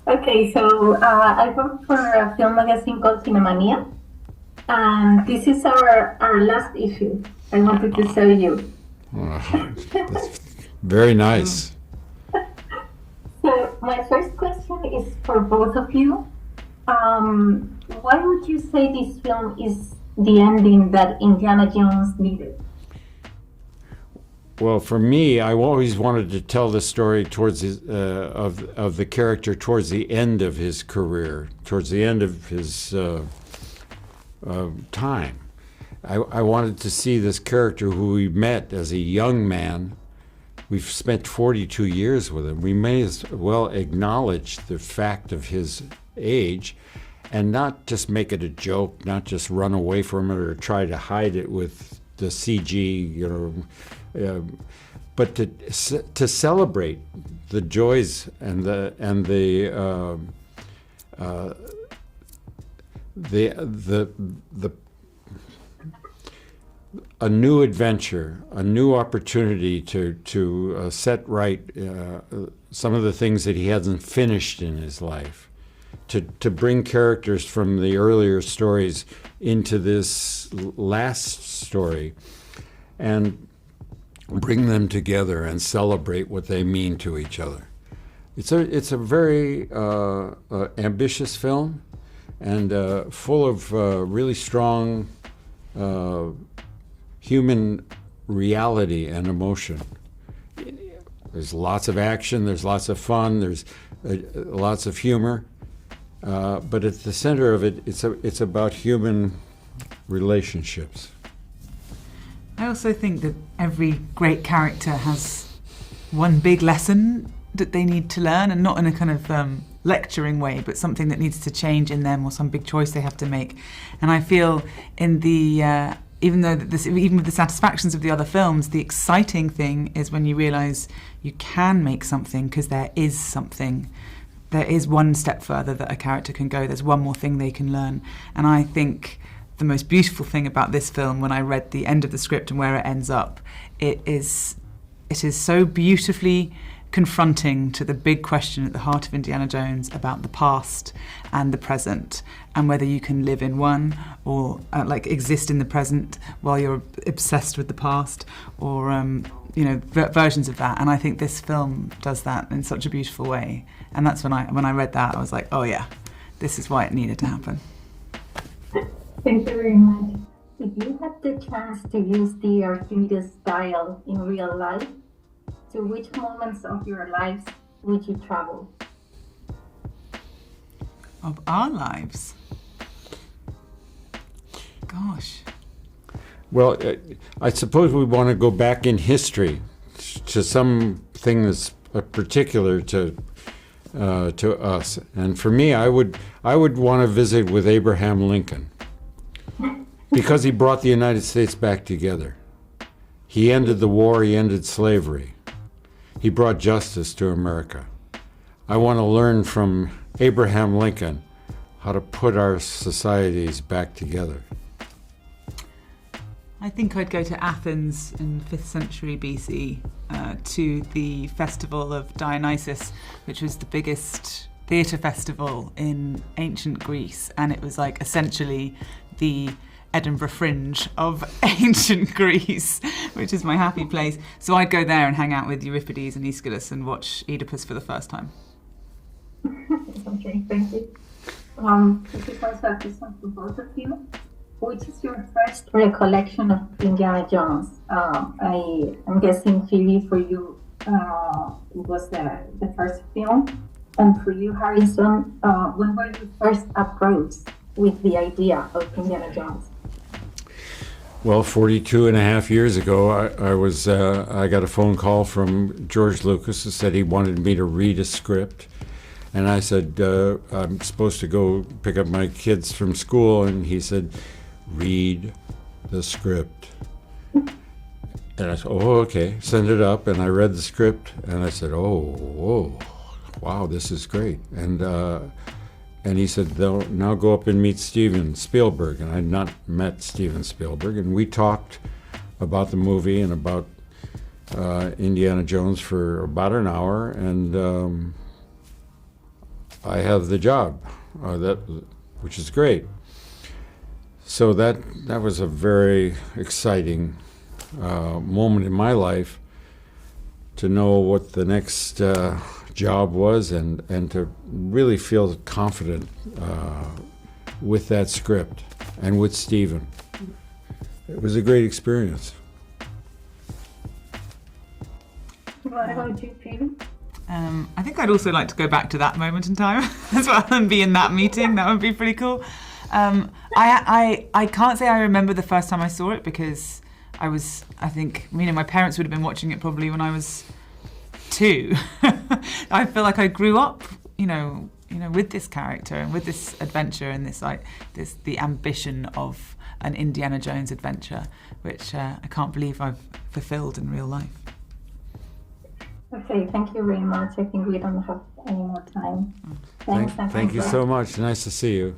Okay, so I work for a film magazine called Cinemania, and this is our last issue. I wanted to show you. That's very nice. So my first question is for both of you. Why would you say this film is the ending that Indiana Jones needed? Well, for me, I always wanted to tell the story towards his, of the character towards the end of his career, towards the end of his time. I wanted to see this character who we met as a young man. We've spent 42 years with him. We may as well acknowledge the fact of his age and not just make it a joke, not just run away from it or try to hide it with the CG, but to celebrate the joys and the a new adventure, a new opportunity to set right some of the things that he hasn't finished in his life, to bring characters from the earlier stories into this last story, and bring them together and celebrate what they mean to each other. It's a very ambitious film, and full of really strong human reality and emotion. There's lots of action, there's lots of fun, there's lots of humor, but at the center of it, it's about human relationships. I also think that every great character has one big lesson that they need to learn, and not in a kind of lecturing way, but something that needs to change in them, or some big choice they have to make. And I feel in the even with the satisfactions of the other films, the exciting thing is when you realise you can make something, because there is something. There is one step further that a character can go. There's one more thing they can learn. And I think the most beautiful thing about this film, when I read the end of the script and where it ends up, it is so beautifully confronting to the big question at the heart of Indiana Jones about the past and the present, and whether you can live in one or exist in the present while you're obsessed with the past, or versions of that. And I think this film does that in such a beautiful way. And that's when I read that, I was like, oh yeah, this is why it needed to happen. Thank you very much. If you had the chance to use the Archimedes style in real life, to which moments of your lives would you travel? Of our lives? Gosh. Well, I suppose we want to go back in history to something that's particular to us. And for me, I would want to visit with Abraham Lincoln, because he brought the United States back together. He ended the war, he ended slavery. He brought justice to America. I want to learn from Abraham Lincoln how to put our societies back together. I think I'd go to Athens in 5th century BC, to the festival of Dionysus, which was the biggest theatre festival in ancient Greece, and it was like essentially the Edinburgh Fringe of ancient Greece, which is my happy place. So I'd go there and hang out with Euripides and Aeschylus and watch Oedipus for the first time. Okay, thank you. This is also a question for both of you. Which is your first recollection of Indiana Jones? I'm guessing, Phoebe, for you, it was the first film. And for you, Harrison, when were you first approached with the idea of Indiana Jones? Well, 42 and a half years ago, I got a phone call from George Lucas who said he wanted me to read a script. And I said, I'm supposed to go pick up my kids from school. And he said, read the script. And I said, oh, okay, send it up. And I read the script, and I said, oh, whoa, wow, this is great. And he said, now go up and meet Steven Spielberg. And I had not met Steven Spielberg. And we talked about the movie and about Indiana Jones for about an hour. And I have the job, which is great. So that was a very exciting moment in my life to know what the next job was and to really feel confident with that script and with Stephen. It was a great experience. What about you, Peter? I think I'd also like to go back to that moment in time as well and be in that meeting. That would be pretty cool. I can't say I remember the first time I saw it because I think, my parents would have been watching it probably when I was 2. I feel like I grew up, with this character and with this adventure and the ambition of an Indiana Jones adventure, which I can't believe I've fulfilled in real life. Okay, thank you very much. I think we don't have any more time. Thanks. Thank you so much. Nice to see you.